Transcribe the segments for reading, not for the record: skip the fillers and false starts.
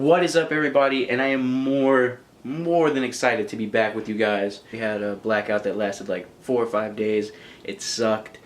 What is up, everybody? And I am more than excited to be back with you guys. We had a blackout that lasted like 4 or 5 days. It sucked.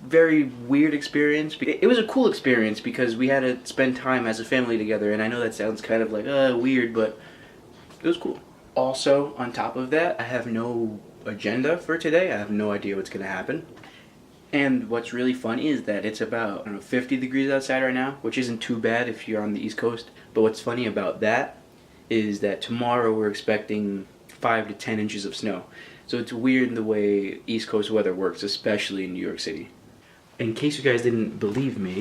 Very weird experience. It was a cool experience because we had to spend time as a family together, and I know that sounds kind of like weird, but it was cool. Also, on top of that, I have no agenda for today. I have no idea what's gonna happen. And what's really funny is that it's about, I don't know, 50 degrees outside right now, which isn't too bad if you're on the East Coast. But what's funny about that is that tomorrow we're expecting 5 to 10 inches of snow. So it's weird the way East Coast weather works, especially in New York City. In case you guys didn't believe me,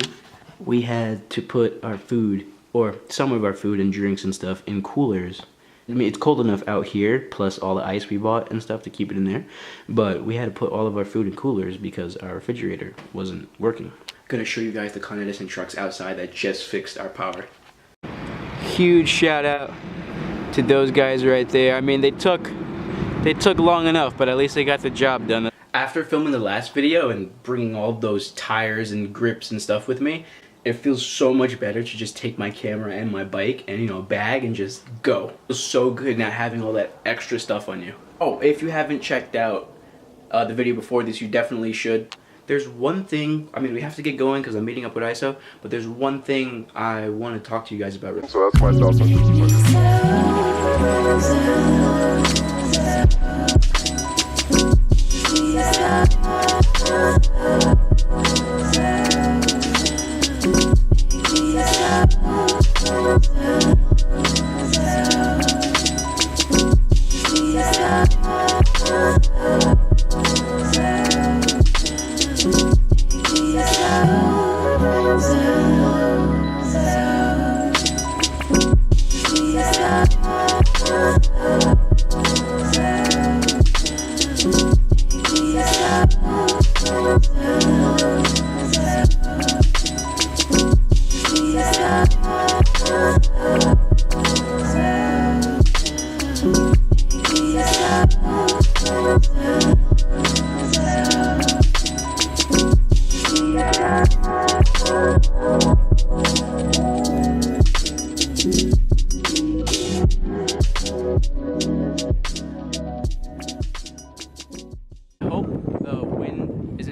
we had to put our food, or some of our food and drinks and stuff, in coolers. I mean, it's cold enough out here, plus all the ice we bought and stuff to keep it in there. But we had to put all of our food in coolers because our refrigerator wasn't working. I'm gonna show you guys the clandestine trucks outside that just fixed our power. Huge shout out to those guys right there. I mean, they took long enough, but at least they got the job done. After filming the last video and bringing all those tires and grips and stuff with me, it feels so much better to just take my camera and my bike and, you know, bag and just go. It feels so good not having all that extra stuff on you. Oh, if you haven't checked out the video before this, you definitely should. There's one thing, I mean, we have to get going because I'm meeting up with ISO, but there's one thing I want to talk to you guys about. So that's my thoughts on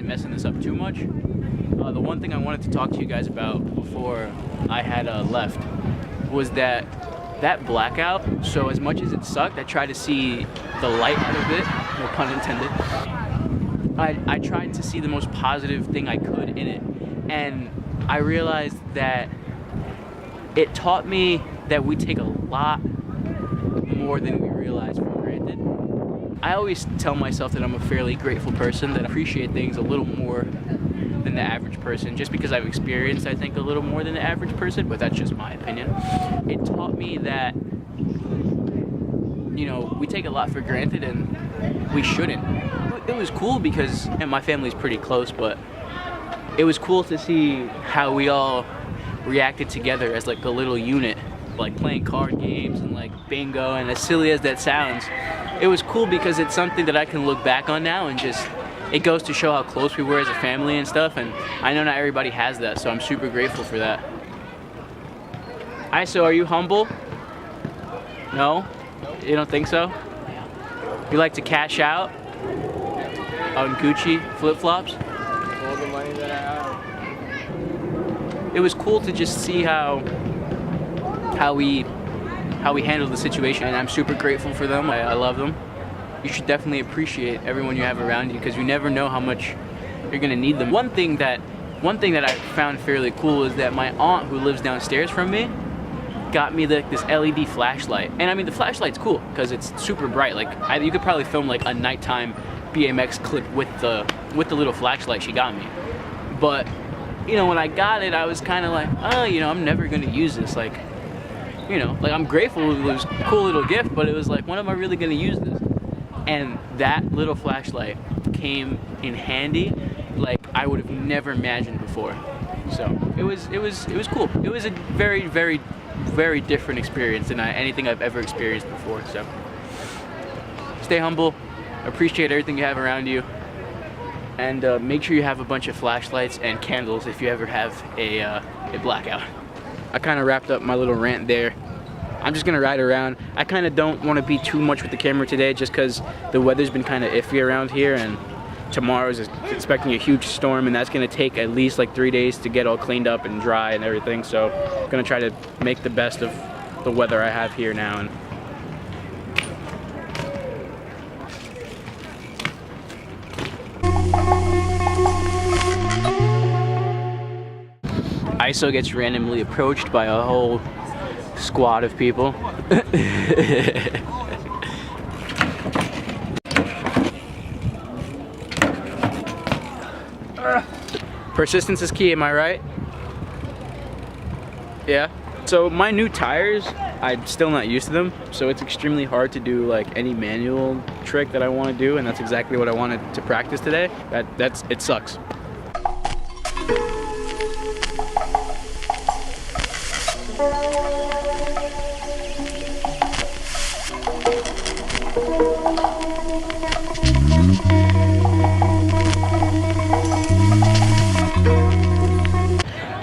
messing this up too much. The one thing I wanted to talk to you guys about before I had left was that blackout. So as much as it sucked, I tried to see the light out of it, no pun intended. I tried to see the most positive thing I could in it, and I realized that it taught me that we take a lot more than we realize for granted. I always tell myself that I'm a fairly grateful person, that I appreciate things a little more than the average person, just because I've experienced, I think, a little more than the average person, but that's just my opinion. It taught me that, you know, we take a lot for granted and we shouldn't. It was cool because, and my family's pretty close, but it was cool to see how we all reacted together as like a little unit, like playing card games and like bingo, and as silly as that sounds, it was cool because it's something that I can look back on now and just, it goes to show how close we were as a family and stuff, and I know not everybody has that, so I'm super grateful for that. ISO, are you humble? No? You don't think so? You like to cash out on Gucci flip-flops? All the money that I have. It was cool to just see how we handled the situation, and I'm super grateful for them. I love them. You should definitely appreciate everyone you have around you because you never know how much you're gonna need them. One thing that I found fairly cool is that my aunt, who lives downstairs from me, got me this LED flashlight. And I mean, the flashlight's cool because it's super bright. Like you could probably film like a nighttime BMX clip with the little flashlight she got me. But you know, when I got it, I was kind of like, oh, you know, I'm never gonna use this. Like, you know, like I'm grateful it was a cool little gift, but it was like, when am I really gonna use this? And that little flashlight came in handy like I would have never imagined before. So it was cool. It was a very, very, very different experience than anything I've ever experienced before. So stay humble, appreciate everything you have around you, and make sure you have a bunch of flashlights and candles if you ever have a blackout. I kind of wrapped up my little rant there I'm just gonna ride around. I kind of don't want to be too much with the camera today just because the weather's been kind of iffy around here, and tomorrow's expecting a huge storm, and that's gonna take at least like 3 days to get all cleaned up and dry and everything. So I'm gonna try to make the best of the weather I have here now. And ISO gets randomly approached by a whole squad of people. Persistence is key, am I right? Yeah. So my new tires, I'm still not used to them, so it's extremely hard to do like any manual trick that I want to do, and that's exactly what I wanted to practice today. It sucks.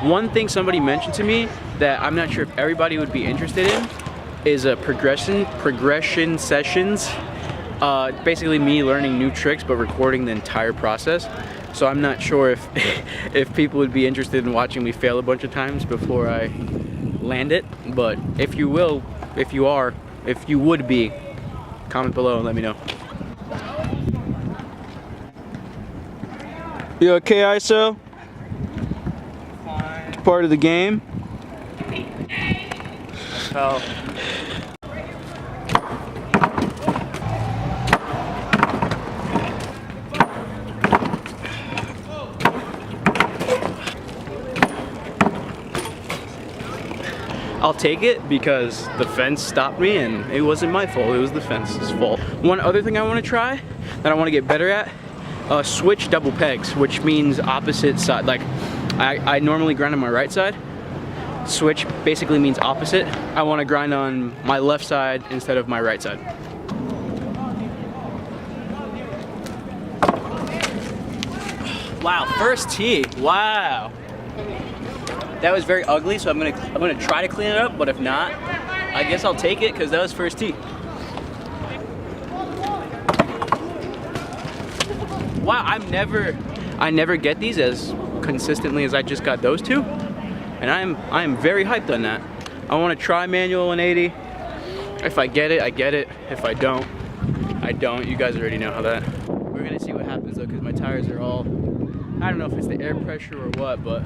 One thing somebody mentioned to me that I'm not sure if everybody would be interested in is a progression sessions. Basically me learning new tricks but recording the entire process. So I'm not sure if if people would be interested in watching me fail a bunch of times before I land it. But if you will, if you would be, comment below and let me know. You okay, ISO? Part of the game. Oh. I'll take it because the fence stopped me and it wasn't my fault, it was the fence's fault. One other thing I want to try that I want to get better at, switch double pegs, which means opposite side. Like I normally grind on my right side. Switch basically means opposite. I want to grind on my left side instead of my right side. Wow, first tee. Wow. That was very ugly, so I'm gonna try to clean it up, but if not, I guess I'll take it because that was first tee. Wow, I never get these as consistently as I just got those two, and I am very hyped on that. I want to try manual 180. If I get it, I get it. If I don't, I don't. You guys already know how that. We're gonna see what happens though, because my tires are all, I don't know if it's the air pressure or what, but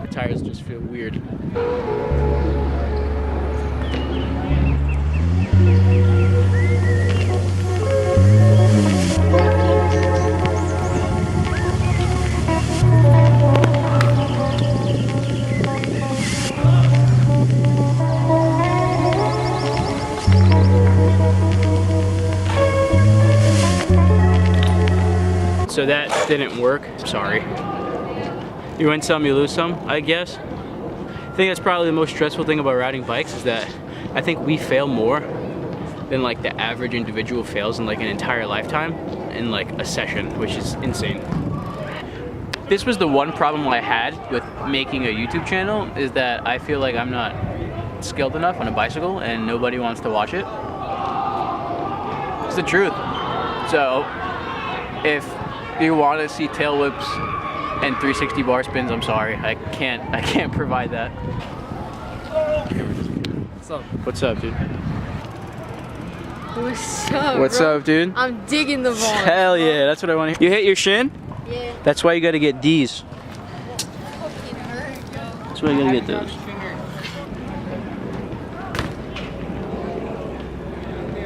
the tires just feel weird. So that didn't work, sorry. You win some, you lose some, I guess. I think that's probably the most stressful thing about riding bikes is that I think we fail more than like the average individual fails in like an entire lifetime in like a session, which is insane. This was the one problem I had with making a YouTube channel, is that I feel like I'm not skilled enough on a bicycle and nobody wants to watch it. It's the truth. So if you want to see tail whips and 360 bar spins, I'm sorry, I can't provide that. What's up? What's up, dude? What's up, What's bro? up, dude? I'm digging the ball. Hell yeah, that's what I want to hear. You hit your shin? Yeah. That's why you gotta get D's. Fucking hurt, yo. That's why you gotta get those.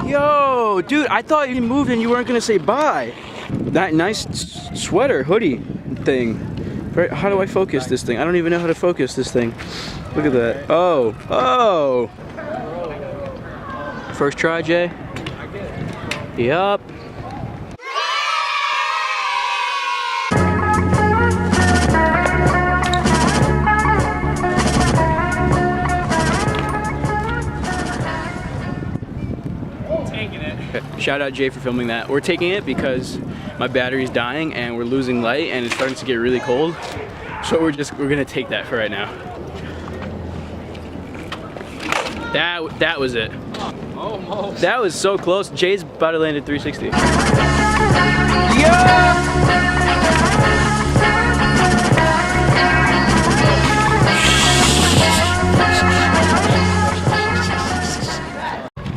Yo, dude, I thought you moved and you weren't gonna say bye. That nice sweater, hoodie thing. How do I focus this thing? I don't even know how to focus this thing. Look at that. Oh, oh. First try, Jay? Yup. Shout out Jay for filming that. We're taking it because my battery's dying and we're losing light and it's starting to get really cold. So we're gonna take that for right now. That was it. Almost. That was so close. Jay's about to land at 360.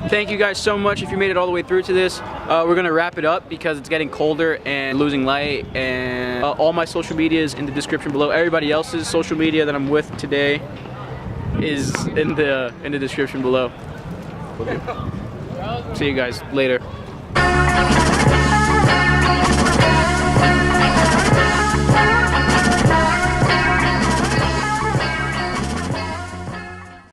Thank you guys so much if you made it all the way through to this. We're gonna wrap it up because it's getting colder and losing light, and all my social media is in the description below. Everybody else's social media that I'm with today is in the description below. See you guys later.